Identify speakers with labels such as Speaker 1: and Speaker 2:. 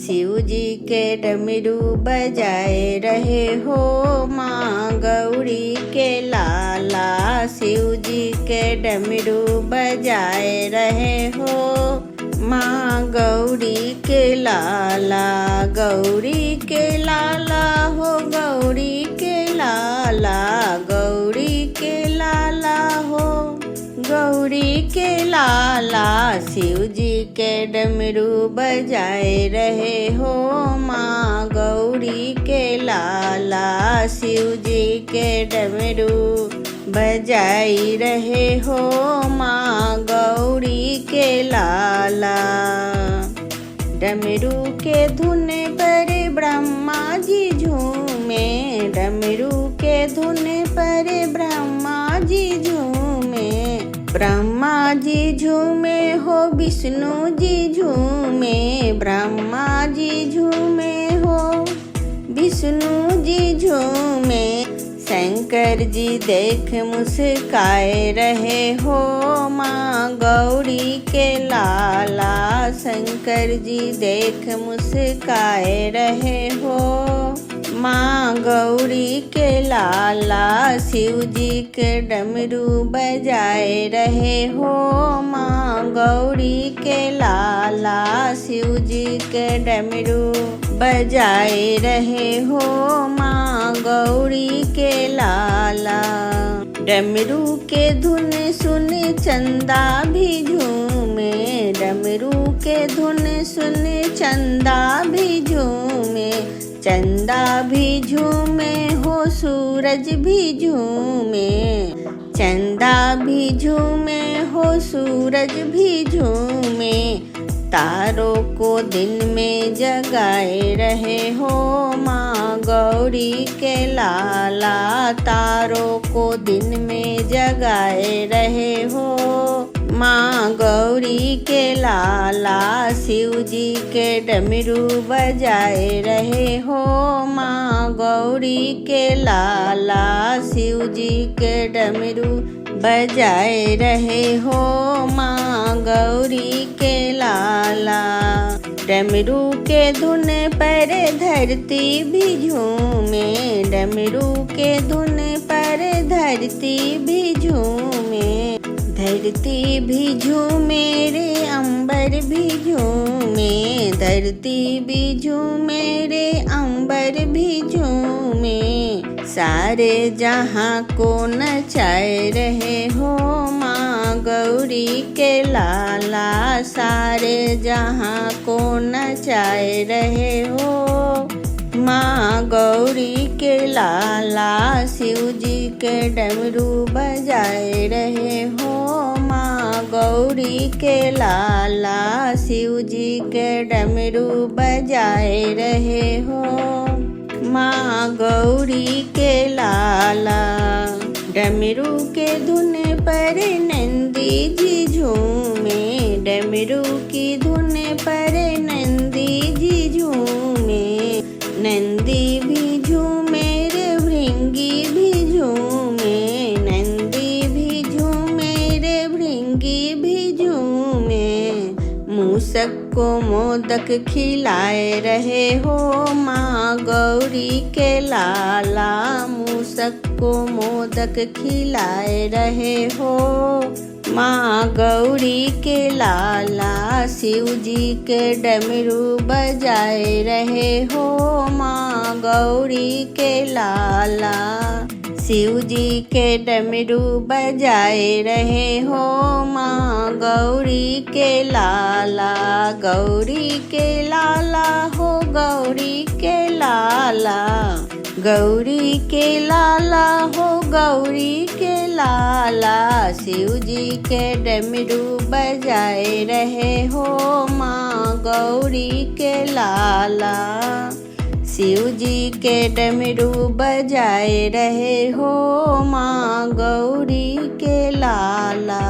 Speaker 1: शिव जी के डमरू बजाए रहे हो माँ गौरी के लाला। शिव जी के डमरू बजाए रहे हो माँ गौरी के लाला। गौरी के लाला हो गौरी के लाला, गौरी के लाला हो गौरी के लाला। शिव जी के डमरू बजाए रहे हो माँ गौरी के लाला। शिव जी के डमरू बजाई रहे हो माँ गौरी के लाला। डमरू के धुन पर ब्रह्मा जी झूमे, डमरू के धुन पर ब्रह्मा जी झूमे। ब्रह्मा जी झूमे हो विष्णु जी झूमे, ब्रह्मा जी झूमे हो विष्णु जी झूमे। शंकर जी देख मुस्काए रहे हो माँ गौरी के लाला। शंकर जी देख मुस्काए रहे हो माँ गौरी के लाला। शिव जी के डमरू बजाए रहे हो माँ गौरी के लाला। शिव जी के डमरू बजाए रहे हो माँ गौरी के लाला। डमरू के धुन सुन चंदा भी झूमे, डमरू के धुन सुन चंदा भी झूमे। चंदा भी झूमे हो सूरज भी झूमे, चंदा भी झूमे हो सूरज भी झूमे। तारों को दिन में जगाए रहे हो माँ गौरी के लाला। तारों को दिन में जगाए रहे हो माँ गौरी के लाला। शिव जी के डमरू बजाए रहे हो माँ गौरी के लाला। शिव जी के डमरू बजाए रहे हो माँ गौरी के लाला। डमरू के धुन पर धरती भी झूमे, डमरू के धुन पर धरती भी झूमे। धरती भी झूमे रे अंबर भी झूमे, धरती भी झूमे रे अंबर भी झूमे। सारे जहाँ को नचाए रहे हो माँ गौरी के लाला। सारे जहाँ को नचाए रहे हो माँ गौरी के लाला। शिव जी के डमरू बजाए रहे हो माँ गौरी के लाला। शिव जी के डमरू बजाए रहे हो माँ गौरी के लाला। डमरू के धुन पर नंदी जी झूमे, डमरू की धुन पर नंदी जी झूमे। नंदी भी झूमे रे भृंगी भी झूमे, नंदी भी झूमे रे भृंगी भी झूमे। मूसक को मोदक खिलाए रहे हो माँ गौरी के लाला। मूसक को मोदक खिलाए रहे हो माँ गौरी के लाला। शिव जी के डमरू बजाए रहे हो माँ गौरी के लाला। शिव जी के डमरू बजाए रहे हो माँ गौरी के लाला। गौरी के लाला हो गौरी के लाला, गौरी के लाला हो गौरी के लाला। शिव जी के डमरू बजाए रहे हो माँ गौरी के लाला। शिव जी के डमरू बजाए रहे हो माँ गौरी के लाला।